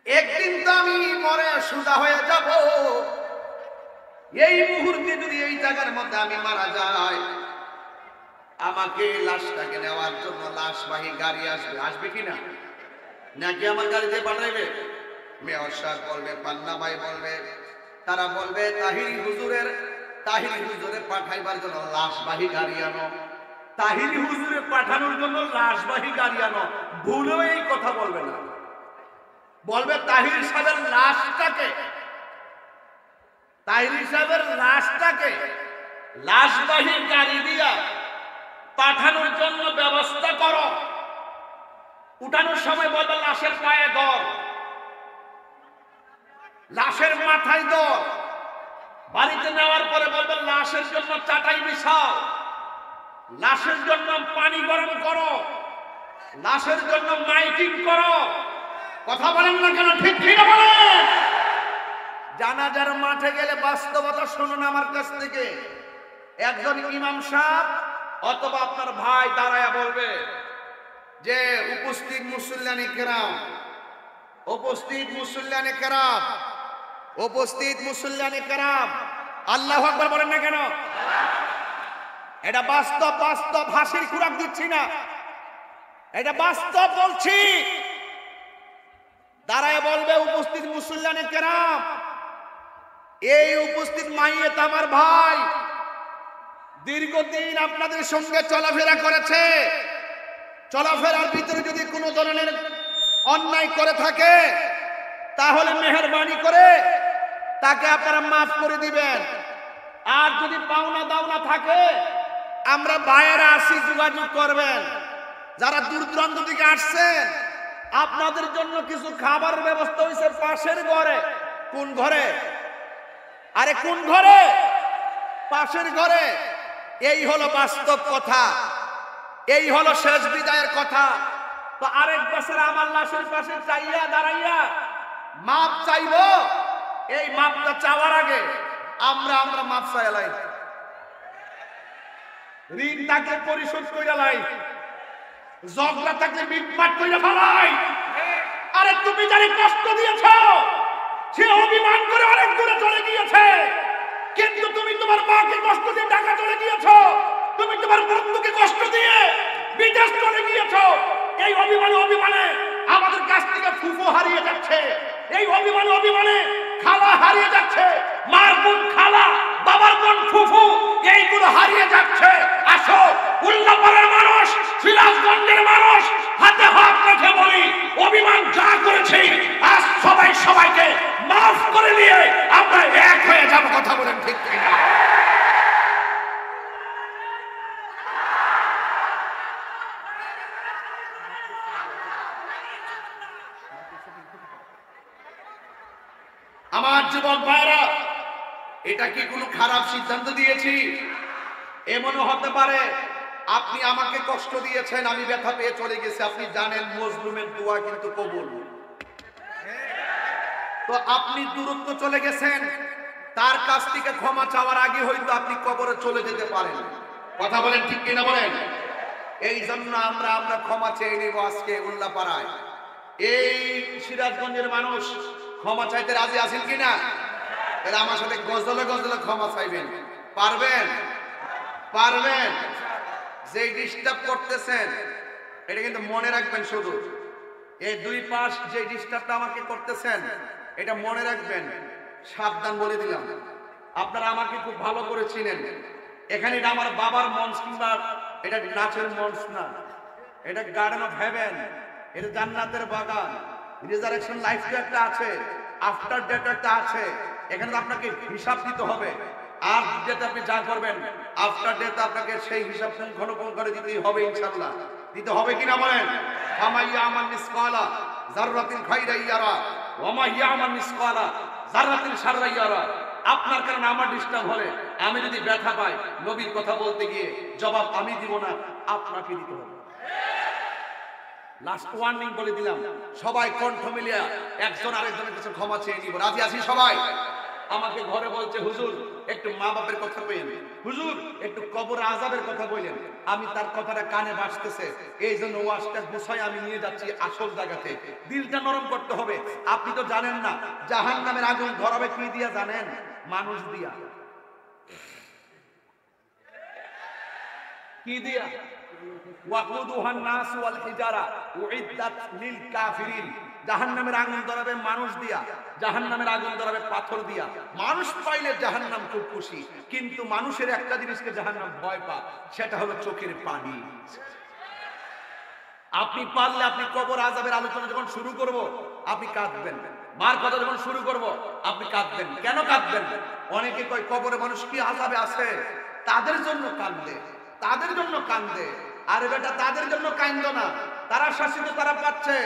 একদিন তো আমি মরে সুদা হয়ে যাব। এই মুহূর্তে যদি এই জায়গার মধ্যে আমি মারা যাই, আমাকে লাশটাকে নেওয়ার জন্য লাশবাহী গাড়ি আসবে। আসবে কিনা? নাকি আমার গাড়িতে পাঠাইবে? মেয়র সাহেব বলবে, পান্না ভাই বলবে, তারা বলবে তাহিরি হুজুরে পাঠাইবার জন্য লাশবাহী গাড়ি আনো। তাহিরি হুজুরে পাঠানোর জন্য লাশবাহী গাড়ি আনো, ভুলেও এই কথা বলবে না। বলবে তাহিরি সাহেবের লাশটাকে লাশবাহী গাড়ি দিয়া পাঠানোর জন্য ব্যবস্থা করো। উঠানোর সময় বলবে লাশের পায়ে দর, লাশের মাথায় দর। বাড়িতে নেওয়ার পরে বলবে লাশের জন্য চাটাই বিছাও, লাশের জন্য পানি গরম করো, লাশের জন্য মাইকিং করো। কথা বলেন না কেন? ঠিক ঠিক বলেন। জানাজার মাঠে গেলে বাস্তবতা শুনুন আমার কাছ থেকে। একজন ইমাম সাহেব অথবা আপনার ভাই দাঁড়ায়া বলবে যে উপস্থিত মুসল্লিয়ানে কেরাম, আল্লাহু আকবার বলেন না কেন? এটা বাস্তব, হাসির খুরাক দিচ্ছি না, এটা বাস্তব বলছি। দাঁড়ায় বলবে উপস্থিত মুসল্লিয়ানে কেরাম, এই উপস্থিত মাইয়েত আমার ভাই দীর্ঘদিন আপনাদের সঙ্গে চলাফেরা করেছে। চলাফেরার ভিতরে যদি কোনো ধরনের অন্যায় করে থাকে, তাহলে মেহেরবানি করে তাকে আপনারা মাফ করে দিবেন। আর যদি পাওনা দাওনা থাকে, আমরা ভাইয়েরা আসি, যোগাযোগ করবেন। যারা দূর দূরান্ত থেকে আসছেন, আপনাদের জন্য কিছু খাবারের ব্যবস্থা হয়েছে পাশের ঘরে। কোন ঘরে? আরে কোন ঘরে? পাশের ঘরে। এই হলো বাস্তব কথা, এই হলো শেষ বিদায়ের কথা। তো আরেক বছর আমার লাশের পাশে চাইয়া দাঁড়াইয়া মাপ চাইবো। এই মাপটা চাওয়ার আগে আমরা মাপ চাইলাই, ঋণ থাকলে পরিশোধ কইরা লাই, ঝগড়া থাকলে মিটমাট কইরা ফেলাই। আরে তুমি যারে কষ্ট দিয়েছো, সে অভিমান করে অনেক দূরে চলে গিয়েছে, কিন্তু তুমি তোমার মাকে কষ্ট দিয়ে ঢাকা চলে গিয়েছো, তুমি তোমার বন্ধুকে কষ্ট দিয়ে বিদেশ চলে গিয়েছো। এই অভিমানে আমাদের কাছ থেকে ফুফু হারিয়ে যাচ্ছে, এই অভিমানে খালা হারিয়ে যাচ্ছে, মার বোন খালা, বাবার বোন ফুফু, এইগুলো হারিয়ে যাচ্ছে। আসো উল্লাপাড়ার মানুষ, সিরাজগঞ্জের মানুষ, হাতে হাত রেখে বলি, অভিমান যা করেছি আজ সবাইকে মাফ করে দিয়ে আমরা এক হয়ে যাব। কথা বলেন ঠিক কিনা? আমার যুবক ভাইরা, এটা কি কোনো খারাপ সিদ্ধান্ত দিয়েছি? এমনও হতে পারে আপনি আমাকে কষ্ট দিয়েছেন, আমি ব্যথা পেয়ে চলে গেছি। আপনি জানেন মজলুমের দোয়া কিন্তু কবুল। তো আপনি দূরত্ব চলে গেছেন, তার কাছ থেকে ক্ষমা চাওয়ার আগে হয়তো আপনি কবরে চলে যেতে পারেন। কথা বলেন ঠিক কিনা বলেন? এই জন্য আমরা ক্ষমা চেয়ে নিব আজকে উল্লাপাড়ায়। এই সিরাজগঞ্জের মানুষ ক্ষমা চাইতে রাজি আছেন কিনা? তাহলে আমার সাথে গজলে ক্ষমা চাইবেন। পারবেন? যে ডিস্টার্ব করতেছেন, এটা কিন্তু মনে রাখবেন। শুধু এই দুই পাশ যে ডিস্টার্বটা আমাকে করতেছেন, এটা মনে রাখবেন। সাবধান বলে দিলাম। আপনারা আমাকে খুব ভালো করে চিনেন। এখানে এটা আমার বাবার মঞ্চ, কিংবা এটা নাচের মঞ্চ না, এটা গার্ডেন অফ হেভেন, এটা জান্নাতের বাগান। রিজারেকশন লাইফ তো একটা আছে, আফটার ডেথ একটা আছে। এখানে তো আপনাকে হিসাব দিতে হবে। আর যেটা আপনি যা করবেন আফটার ডেথ, আপনাকে সেই হিসাব পুঙ্খানুপুঙ্খ করে দিতেই হবে। ইনশাআল্লাহ দিতে হবে কিনা বলেন? ফামাইয়া আমাল মিসকালা যাররাতিন খাইরান ইয়ারা ওয়া মা ইয়ামাল মিসকালা যাররাতিন শাররান ইয়ারা। আপনার কারণে আমার ডিস্টার্ব হলে, আমি যদি ব্যথা পাই, নবীর কথা বলতে গিয়ে জবাব আমি দিব না, আপনাকে দিতে হবে। লাস্ট ওয়ার্নিং বলে দিলাম, সবাই কণ্ঠ মিলিয়ে একজন আরেকজনের কাছে ক্ষমা চেয়ে নিব। রাজি আছি সবাই? আমাকে ঘরে বলছে, হুজুর একটু মা বাপের কথা বলেন, হুজুর একটু কবর আযাবের কথা বলেন। আমি তার কথাটা কানে ভাসতেছে, এই জন্য ওয়াজটা গুছাই আমি নিয়ে যাচ্ছি আসল জায়গাতে। দিলটা নরম করতে হবে। আপনি তো জানেন না জাহান্নামের আগুন ধরাবে কি দিয়া জানেন? মানুষ দিয়া। কি দিয়া? ওয়াকুদুহান নাস ওয়াল হিজারা উইদ্দাত লিল কাফিরিন। জাহান্নামের আগুন ধরাবে মানুষ দিয়া, জাহান্নামের আগুন ধরাবে পাথর দিয়া। মানুষ পাইলে জাহান্নাম খুব খুশি, কিন্তু মানুষের একটা জিনিসকে জাহান্নাম ভয় পায়, সেটা হলো চোখের পানি। আপনি পারলে আপনি কবর আযাবের আলোচনা যখন শুরু করব আপনি কাঁদবেন, মার কথা যখন শুরু করব আপনি কাঁদবেন। কেন কাঁদবেন? অনেকে কয় কবরে মানুষ কি আযাবে আছে, তাদের জন্য কান্দে, তাদের জন্য কান্দে। আরে বেটা, তাদের জন্য কান্দো না, তারা শাস্তি তারা পাচ্ছে,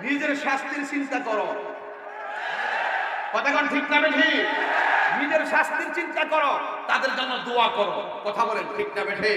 নিজের শাস্তির চিন্তা করো। কথা কোন ঠিক না বেঠি? নিজের শাস্তির চিন্তা করো, তাদের জন্য দোয়া করো। কথা বলেন ঠিক না বেঠি?